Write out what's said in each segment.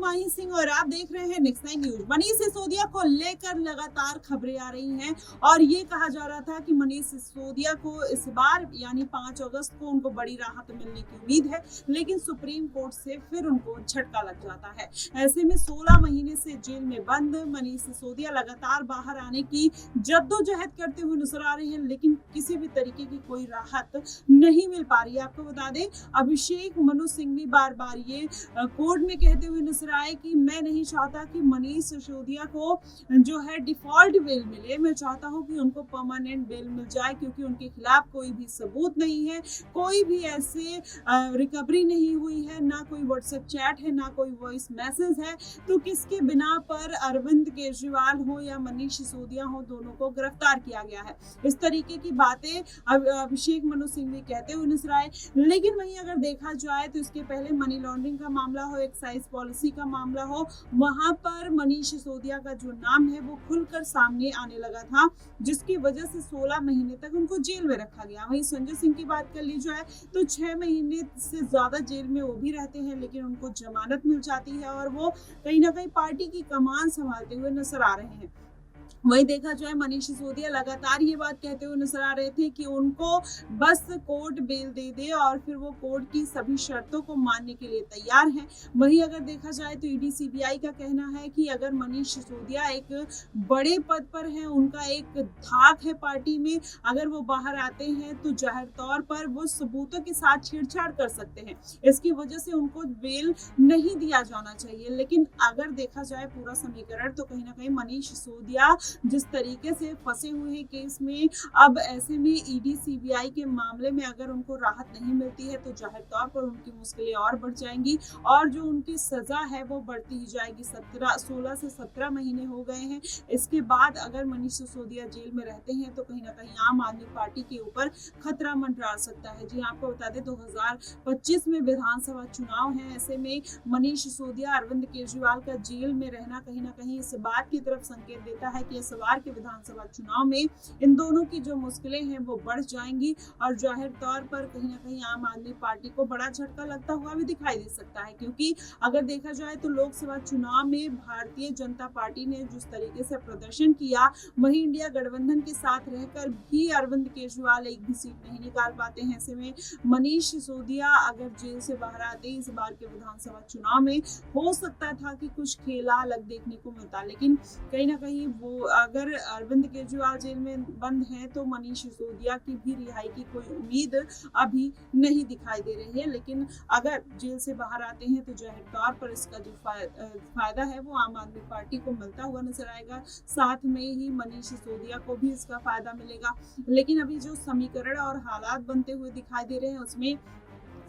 माही सिंह और आप देख रहे हैं नेक्स्ट 9 न्यूज। मनीष सिसोदिया को लेकर लगातार खबरें आ रही हैं और ये कहा जा रहा था कि मनीष सिसोदिया को इस बार यानी 5 अगस्त को उनको बड़ी राहत मिलने की उम्मीद है, लेकिन सुप्रीम कोर्ट से फिर उनको झटका लग जाता है। ऐसे में 16 महीने से जेल में बंद मनीष सिसोदिया लगातार बाहर आने की जद्दोजहद करते हुए नजर आ रहे हैं, लेकिन किसी भी तरीके की कोई राहत नहीं मिल पा रही है। आपको बता दें, अभिषेक मनु सिंह भी बार बार ये कोर्ट में कहते हुए नजर आए कि मैं नहीं चाहता कि मनीष सिसोदिया को जो है डिफॉल्ट बेल मिले, मैं चाहता हूं कि उनको परमानेंट बेल मिल जाए, क्योंकि उनके खिलाफ कोई भी सबूत नहीं है, कोई भी ऐसे रिकवरी नहीं हुई है, ना कोई व्हाट्सएप चैट है, ना कोई वॉइस मैसेज है। तो किसके बिना पर अरविंद केजरीवाल हो या मनीष सिसोदिया हो, दोनों को गिरफ्तार किया गया है। इस तरीके की बातें अभिषेक मनु सिंह भी कहते हुए नजर आए। लेकिन वहीं अगर देखा जाए तो इसके पहले मनी लॉन्ड्रिंग का मामला हो, एक्साइज पॉलिसी का मामला हो, वहां पर मनीष सिसोदिया का जो नाम है वो खुलकर सामने आने लगा था, जिसकी वजह से 16 महीने तक उनको जेल में रखा गया। वहीं संजय सिंह की बात कर ली जाए तो 6 महीने से ज्यादा जेल में वो भी रहते हैं, लेकिन उनको जमानत मिल जाती है और वो कहीं ना कहीं पार्टी की कमान संभालते हुए नजर आ रहे हैं। वही देखा जाए, मनीष सिसोदिया लगातार ये बात कहते हुए नजर आ रहे थे कि उनको बस कोर्ट बेल दे दे और फिर वो कोर्ट की सभी शर्तों को मानने के लिए तैयार हैं। वहीं अगर देखा जाए तो ईडी सीबीआई का कहना है कि अगर मनीष सिसोदिया एक बड़े पद पर हैं, उनका एक धाक है पार्टी में, अगर वो बाहर आते हैं तो जाहिर तौर पर वो सबूतों के साथ छेड़छाड़ कर सकते हैं। इसकी वजह से उनको बेल नहीं दिया जाना चाहिए। लेकिन अगर देखा जाए पूरा समीकरण तो कहीं ना कहीं मनीष सिसोदिया जिस तरीके से फंसे हुए हैं केस में, अब ऐसे में ईडी सीबीआई के मामले में अगर उनको राहत नहीं मिलती है तो जाहिर तौर पर उनकी मुश्किलें और बढ़ जाएंगी और जो उनकी सजा है वो बढ़ती ही जाएगी। 16 से 17 महीने हो गए हैं। इसके बाद अगर मनीष सिसोदिया जेल में रहते हैं तो कहीं ना कहीं आम आदमी पार्टी के ऊपर खतरा मंडरा सकता है। जी आपको बता दें, 2025 में विधानसभा चुनाव है। ऐसे में मनीष सिसोदिया, अरविंद केजरीवाल का जेल में रहना कहीं ना कहीं इस बात की तरफ संकेत देता है कि इस बार के विधानसभा चुनाव में इन दोनों की जो मुश्किलें हैं वो बढ़ जाएंगी और जाहिर तौर पर कहीं ना कहीं आम आदमी पार्टी को बड़ा झटका लगता हुआ भी दिखाई दे सकता है। क्योंकि अगर देखा जाए तो लोकसभा चुनाव में भारतीय जनता पार्टी ने जिस तरीके से प्रदर्शन किया, वहीं इंडिया गठबंधन के साथ रहकर भी अरविंद केजरीवाल एक भी सीट नहीं निकाल पाते हैं। ऐसे में मनीष सिसोदिया अगर जेल से बाहर आते इस बार के विधानसभा चुनाव में, हो सकता था कि कुछ खेला अलग देखने को मिलता, लेकिन कहीं ना कहीं वो अगर अरविंद केजरीवाल जेल में बंद है तो मनीष सिसोदिया की भी रिहाई की कोई उम्मीद अभी नहीं दिखाई दे रही है। लेकिन अगर जेल से बाहर आते हैं तो जाहिर तौर पर इसका जो फायदा है वो आम आदमी पार्टी को मिलता हुआ नजर आएगा, साथ में ही मनीष सिसोदिया को भी इसका फायदा मिलेगा। लेकिन अभी जो समीकरण और हालात बनते हुए दिखाई दे रहे हैं उसमें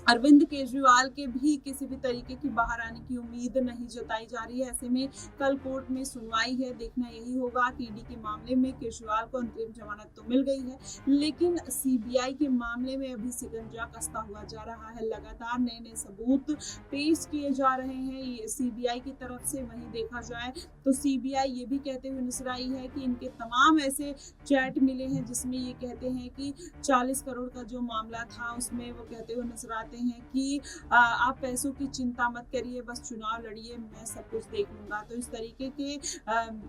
अरविंद केजरीवाल के भी किसी भी तरीके की बाहर आने की उम्मीद नहीं जताई जा रही है। ऐसे में कल कोर्ट में सुनवाई है, देखना यही होगा कि ईडी के मामले में केजरीवाल को अंतरिम जमानत तो मिल गई है, लेकिन सीबीआई के मामले में अभी शिकंजा कसता हुआ जा रहा है। लगातार नए नए सबूत पेश किए जा रहे हैं ये सीबीआई की तरफ से। वहीं देखा जाए तो सीबीआई ये भी कहते हुए नजर आई है कि इनके तमाम ऐसे चैट मिले हैं जिसमें ये कहते हैं कि 40 करोड़ का जो मामला था उसमें वो कहते हुए नजर आते हैं कि आप पैसों की चिंता मत करिए, बस चुनाव लड़िए, मैं सब कुछ देख लूंगा। तो इस तरीके के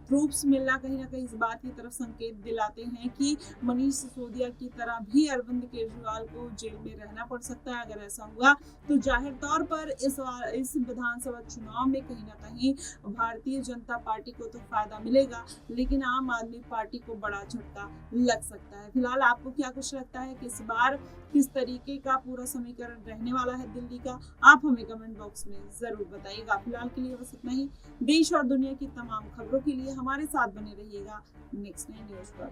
प्रूफ्स मिलना कहीं ना कहीं इस बात की तरफ संकेत दिलाते हैं कि मनीष सिसोदिया की तरह भी अरविंद केजरीवाल को जेल में रहना पड़ सकता है। अगर ऐसा हुआ तो जाहिर तौर पर इस विधानसभा चुनाव में कहीं ना कहीं भारतीय जनता पार्टी को तो फायदा मिलेगा, लेकिन आम आदमी पार्टी को बड़ा झटका लग सकता है। फिलहाल आपको क्या कुछ लगता है कि इस बार किस तरीके का पूरा समीकरण रहने वाला है दिल्ली का, आप हमें कमेंट बॉक्स में जरूर बताइएगा। फिलहाल के लिए बस इतना ही। देश और दुनिया की तमाम खबरों के लिए हमारे साथ बने रहिएगा नेक्स्ट 9 न्यूज पर।